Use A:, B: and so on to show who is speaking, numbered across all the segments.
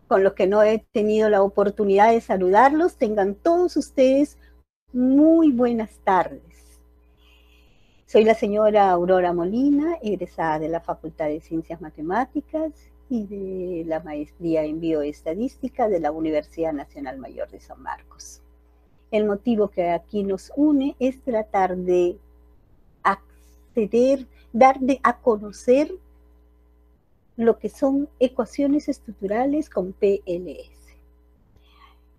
A: con los que no he tenido la oportunidad de saludarlos, tengan todos ustedes muy buenas tardes. Soy la señora Aurora Molina, egresada de la Facultad de Ciencias Matemáticas y de la Maestría en Bioestadística de la Universidad Nacional Mayor de San Marcos. El motivo que aquí nos une es tratar de acceder, dar a conocer lo que son ecuaciones estructurales con PLS.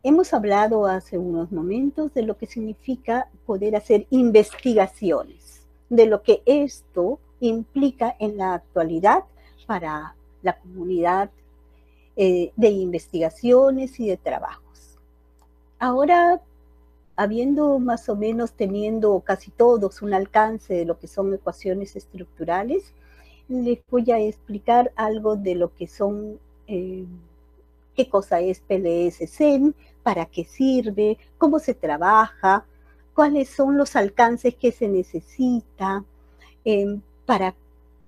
A: Hemos hablado hace unos momentos de lo que significa poder hacer investigaciones, de lo que esto implica en la actualidad para la comunidad de investigaciones y de trabajos. Ahora, habiendo más o menos teniendo casi todos un alcance de lo que son ecuaciones estructurales, les voy a explicar algo de lo que son, qué cosa es PLS-SEM, para qué sirve, cómo se trabaja, cuáles son los alcances que se necesita, para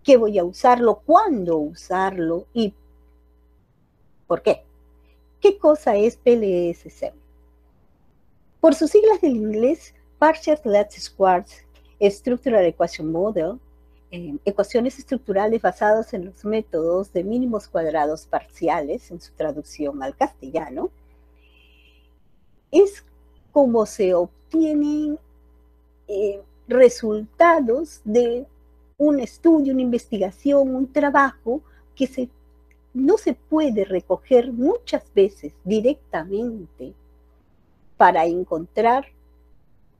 A: qué voy a usarlo, cuándo usarlo y por qué. ¿Qué cosa es PLS-SEM? Por sus siglas del inglés, Partial Least Squares Structural Equation Model, ecuaciones estructurales basadas en los métodos de mínimos cuadrados parciales, en su traducción al castellano, es como se obtienen resultados de un estudio, una investigación, un trabajo que no se puede recoger muchas veces directamente para encontrar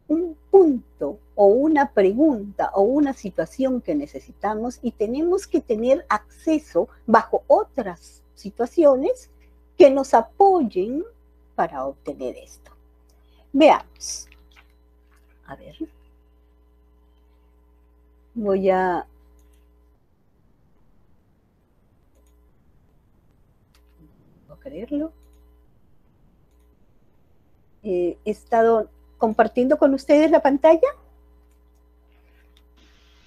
A: un punto o una pregunta o una situación que necesitamos y tenemos que tener acceso bajo otras situaciones que nos apoyen para obtener esto. Veamos. A ver. Voy a creerlo. He estado compartiendo con ustedes la pantalla.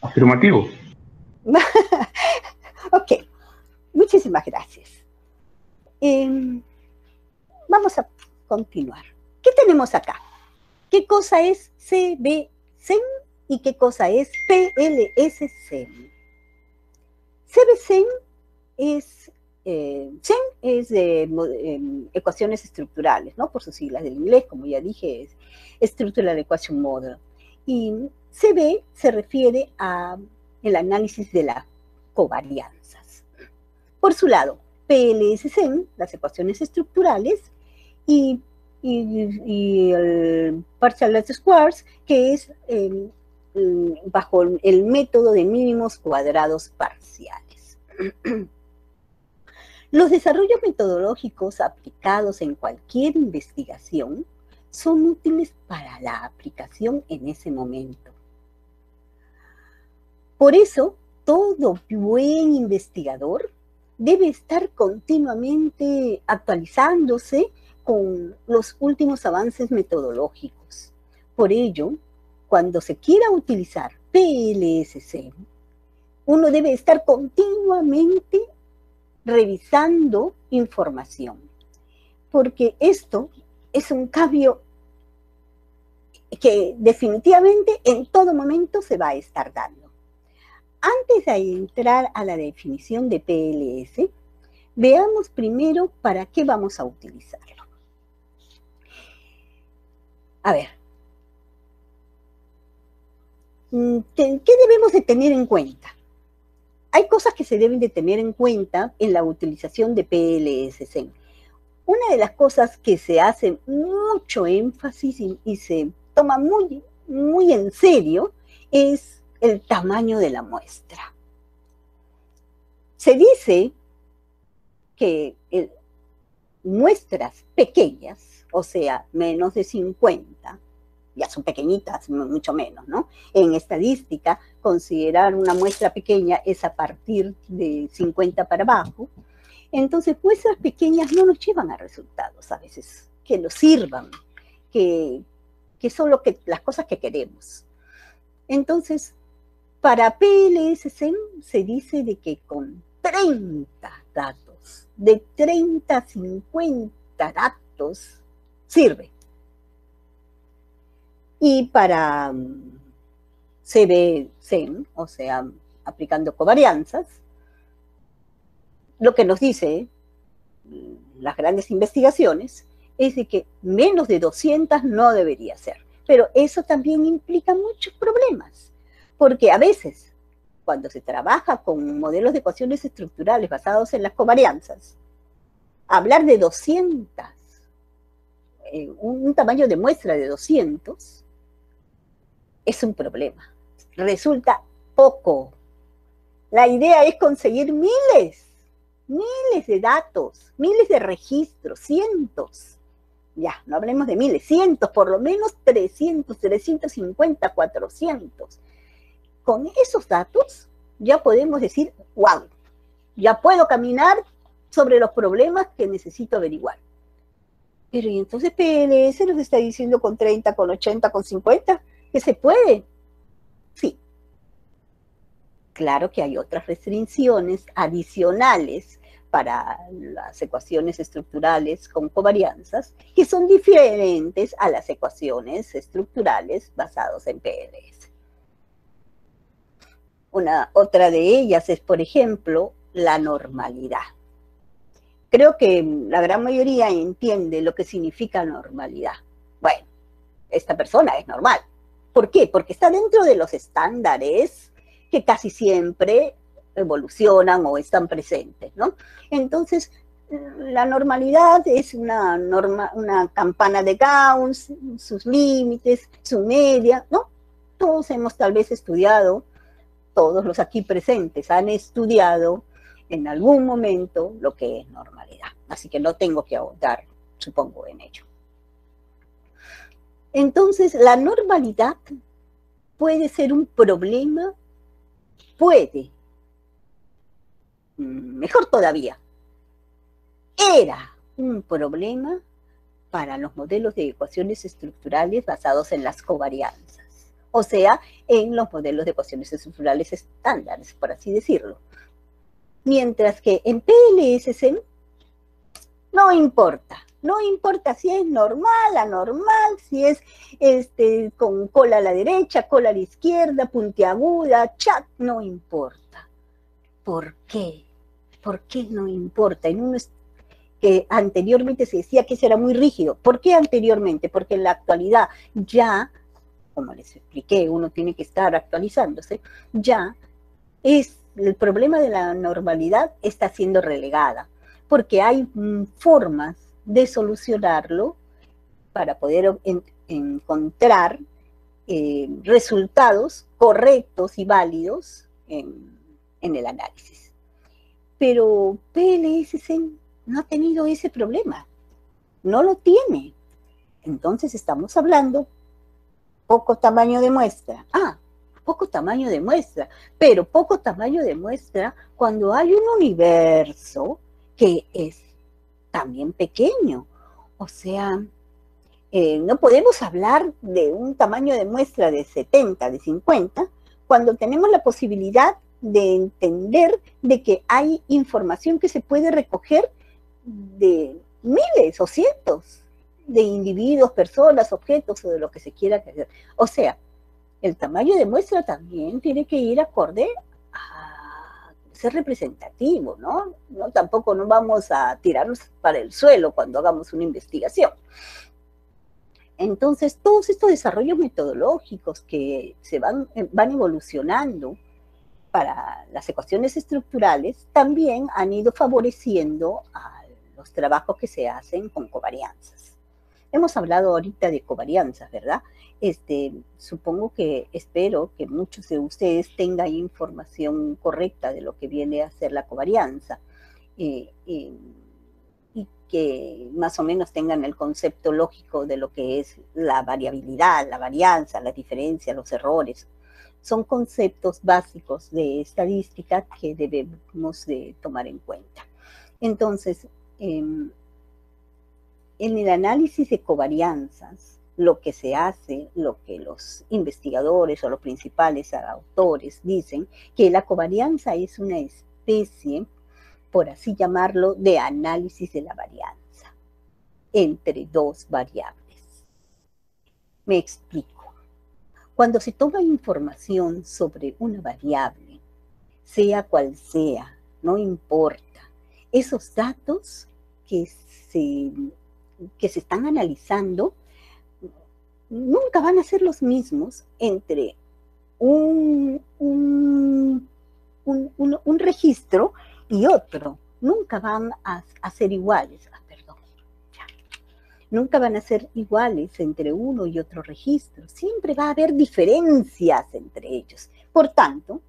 B: Afirmativo.
A: Ok, muchísimas gracias. Vamos a continuar. ¿Qué tenemos acá? ¿Qué cosa es CB-SEM y qué cosa es PLS-SEM? CB-SEM es de ecuaciones estructurales, ¿no? Por sus siglas del inglés, como ya dije, es Structural Equation Model. Y CB se refiere al análisis de las covarianzas. Por su lado, PLS-SEM, las ecuaciones estructurales, y el Partial Least Squares, que es bajo el método de mínimos cuadrados parciales. Los desarrollos metodológicos aplicados en cualquier investigación son útiles para la aplicación en ese momento. Por eso, todo buen investigador debe estar continuamente actualizándose con los últimos avances metodológicos. Por ello, cuando se quiera utilizar PLS-SEM, uno debe estar continuamente revisando información, porque esto es un cambio que definitivamente en todo momento se va a estar dando. Antes de entrar a la definición de PLS, veamos primero para qué vamos a utilizarlo. A ver, ¿qué debemos de tener en cuenta? Hay cosas que se deben de tener en cuenta en la utilización de PLS-SEM. Una de las cosas que se hace mucho énfasis y se toma muy en serio es el tamaño de la muestra. Se dice que muestras pequeñas, o sea, menos de 50, ya son pequeñitas, mucho menos, ¿no? En estadística, considerar una muestra pequeña es a partir de 50 para abajo. Entonces, muestras pequeñas no nos llevan a resultados a veces que nos sirvan, que son las cosas que queremos. Entonces, para PLS-SEM se dice de que con 30 datos de 30 a 50 datos sirve. Y para CBCEM, o sea, aplicando covarianzas, lo que nos dice las grandes investigaciones es de que menos de 200 no debería ser. Pero eso también implica muchos problemas, porque a veces, cuando se trabaja con modelos de ecuaciones estructurales basados en las covarianzas, hablar de 200, un tamaño de muestra de 200, es un problema. Resulta poco. La idea es conseguir miles de datos, miles de registros, cientos. Ya, no hablemos de miles, cientos, por lo menos 300, 350, 400. Con esos datos ya podemos decir, wow, ya puedo caminar sobre los problemas que necesito averiguar. Pero y entonces PLS nos está diciendo con 30, con 80, con 50, que se puede. Sí. Claro que hay otras restricciones adicionales para las ecuaciones estructurales con covarianzas que son diferentes a las ecuaciones estructurales basadas en PLS. Otra de ellas es, por ejemplo, la normalidad. Creo que la gran mayoría entiende lo que significa normalidad. Bueno, esta persona es normal. ¿Por qué? Porque está dentro de los estándares que casi siempre evolucionan o están presentes, ¿no? Entonces, la normalidad es una campana de Gauss, sus límites, su media, ¿no? Todos hemos tal vez estudiado, todos los aquí presentes han estudiado en algún momento lo que es normalidad. Así que no tengo que ahondar, supongo, en ello. Entonces, la normalidad puede ser un problema, puede, mejor todavía, era un problema para los modelos de ecuaciones estructurales basados en las covarianzas, o sea, en los modelos de ecuaciones estructurales estándares, por así decirlo. Mientras que en PLS no importa si es normal, anormal, si es con cola a la derecha, cola a la izquierda, puntiaguda, chat, no importa. ¿Por qué? ¿Por qué no importa? En uno que anteriormente se decía que eso era muy rígido. ¿Por qué anteriormente? Porque en la actualidad ya, como les expliqué, uno tiene que estar actualizándose, ya el problema de la normalidad está siendo relegada, porque hay formas de solucionarlo para poder encontrar resultados correctos y válidos en el análisis. Pero PLS no ha tenido ese problema, no lo tiene. Entonces estamos hablando poco tamaño de muestra. Poco tamaño de muestra, pero poco tamaño de muestra cuando hay un universo que es también pequeño. O sea, no podemos hablar de un tamaño de muestra de 70, de 50, cuando tenemos la posibilidad de entender de que hay información que se puede recoger de miles o cientos de individuos, personas, objetos o de lo que se quiera hacer. O sea, el tamaño de muestra también tiene que ir acorde a ser representativo, ¿no? Tampoco no vamos a tirarnos para el suelo cuando hagamos una investigación. Entonces, todos estos desarrollos metodológicos que van evolucionando para las ecuaciones estructurales también han ido favoreciendo a los trabajos que se hacen con covarianzas. Hemos hablado ahorita de covarianzas, ¿verdad? Supongo que espero que muchos de ustedes tengan información correcta de lo que viene a ser la covarianza y que más o menos tengan el concepto lógico de lo que es la variabilidad, la varianza, la diferencia, los errores. Son conceptos básicos de estadística que debemos de tomar en cuenta. Entonces, en el análisis de covarianzas, lo que se hace, lo que los investigadores o los principales autores dicen, que la covarianza es una especie por así llamarlo, de análisis de la varianza entre dos variables. Me explico. Cuando se toma información sobre una variable, sea cual sea, no importa, esos datos que se están analizando nunca van a ser los mismos entre un registro y otro. Nunca van a ser iguales. Nunca van a ser iguales entre uno y otro registro. Siempre va a haber diferencias entre ellos. Por tanto,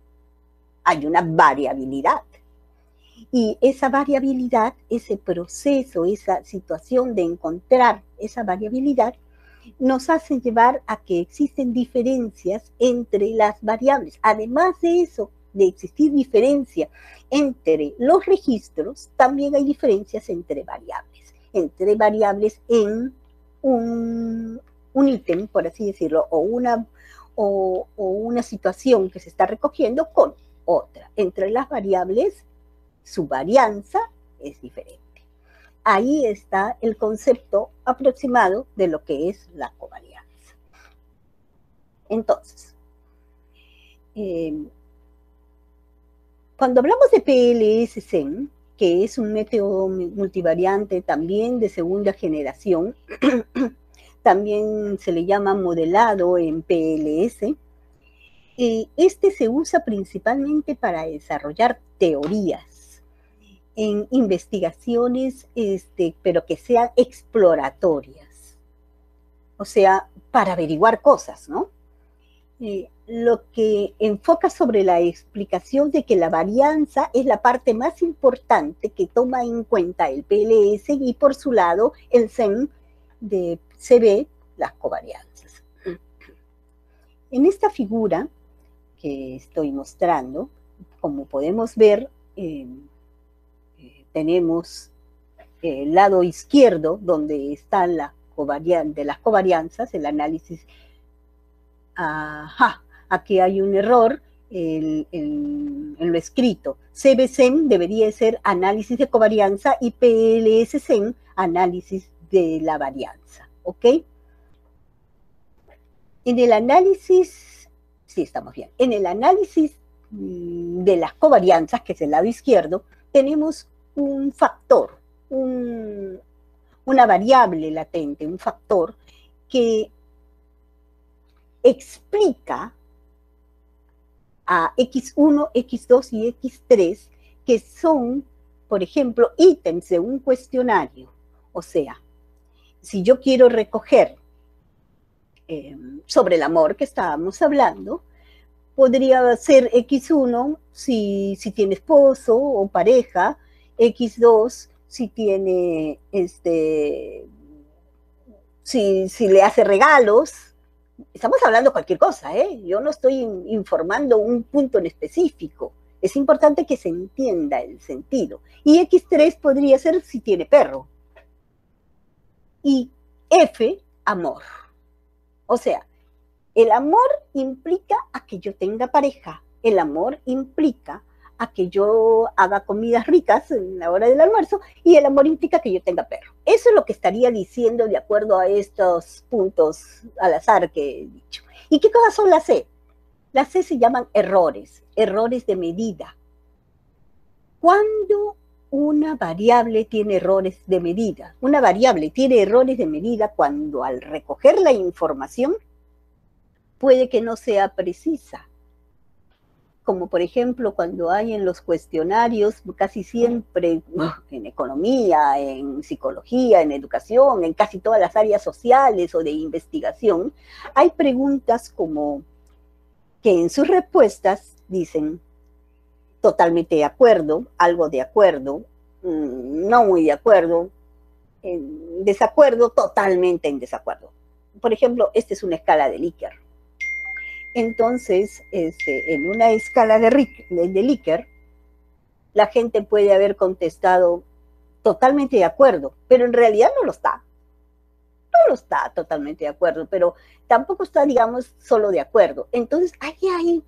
A: hay una variabilidad. Y esa variabilidad, ese proceso, esa situación de encontrar esa variabilidad, nos hace llevar a que existen diferencias entre las variables. Además de eso, de existir diferencia entre los registros, también hay diferencias entre variables en un ítem, por así decirlo, o una situación que se está recogiendo con otra. Entre las variables, su varianza es diferente. Ahí está el concepto aproximado de lo que es la covarianza. Entonces, cuando hablamos de PLS-SEM, que es un método multivariante también de segunda generación, también se le llama modelado en PLS, este se usa principalmente para desarrollar teorías en investigaciones, pero que sean exploratorias, o sea, para averiguar cosas, ¿no? Lo que enfoca sobre la explicación de que la varianza es la parte más importante que toma en cuenta el PLS y por su lado el SEM se ve las covarianzas. En esta figura que estoy mostrando, como podemos ver, tenemos el lado izquierdo donde están las covarianzas, el análisis. Aquí hay un error en lo escrito. CBSEM debería ser análisis de covarianza y PLS-SEM análisis de la varianza, ¿ok? En el análisis, sí, estamos bien. En el análisis de las covarianzas, que es el lado izquierdo, tenemos un factor, una variable latente, un factor que explica a X1, X2 y X3, que son, por ejemplo, ítems de un cuestionario. O sea, si yo quiero recoger sobre el amor que estábamos hablando, podría ser X1 si tiene esposo o pareja, X2 si tiene, si le hace regalos. Estamos hablando de cualquier cosa, ¿eh? Yo no estoy informando un punto en específico. Es importante que se entienda el sentido. Y X3 podría ser si tiene perro. Y F, amor. O sea, el amor implica a que yo tenga pareja. El amor implica a que yo haga comidas ricas en la hora del almuerzo, y el amor implica que yo tenga perro. Eso es lo que estaría diciendo de acuerdo a estos puntos al azar que he dicho. ¿Y qué cosas son las C? Las C se llaman errores de medida. ¿Cuándo una variable tiene errores de medida? Una variable tiene errores de medida cuando al recoger la información puede que no sea precisa. Como por ejemplo cuando hay en los cuestionarios, casi siempre en economía, en psicología, en educación, en casi todas las áreas sociales o de investigación, hay preguntas como que en sus respuestas dicen totalmente de acuerdo, algo de acuerdo, no muy de acuerdo, en desacuerdo, totalmente en desacuerdo. Por ejemplo, esta es una escala de Likert. Entonces, en una escala de Likert, la gente puede haber contestado totalmente de acuerdo, pero en realidad no lo está. No lo está totalmente de acuerdo, pero tampoco está, digamos, solo de acuerdo. Entonces, ahí hay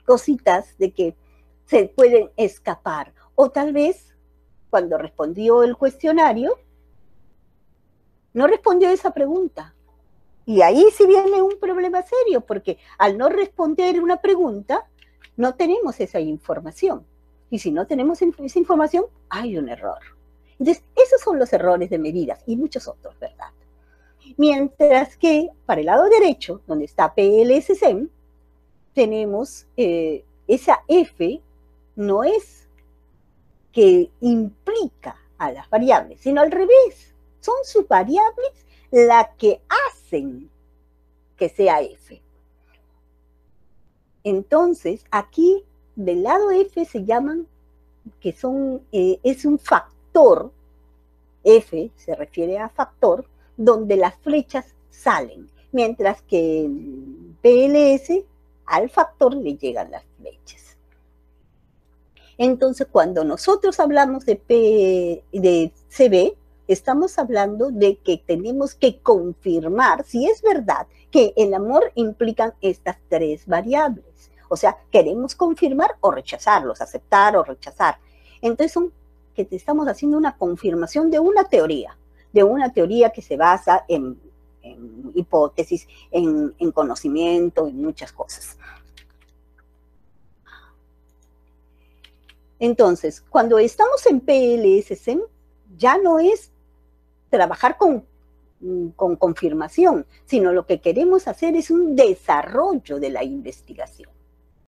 A: cositas de que se pueden escapar. O tal vez cuando respondió el cuestionario, no respondió esa pregunta. Y ahí sí viene un problema serio, porque al no responder una pregunta, no tenemos esa información. Y si no tenemos esa información, hay un error. Entonces, esos son los errores de medidas y muchos otros, ¿verdad? Mientras que para el lado derecho, donde está PLSSEM, tenemos esa F no es que implica a las variables, sino al revés. Son sus variables las que hacen que sea F. Entonces, aquí del lado F se llaman que es un factor, F se refiere a factor, donde las flechas salen, mientras que en PLS al factor le llegan las flechas. Entonces, cuando nosotros hablamos de CB, estamos hablando de que tenemos que confirmar si es verdad que el amor implican estas tres variables. O sea, queremos confirmar o rechazarlos, aceptar o rechazar. Entonces, que estamos haciendo una confirmación de una teoría que se basa en hipótesis, en conocimiento, en muchas cosas. Entonces, cuando estamos en PLSSEM, ya no es trabajar con confirmación, sino lo que queremos hacer es un desarrollo de la investigación.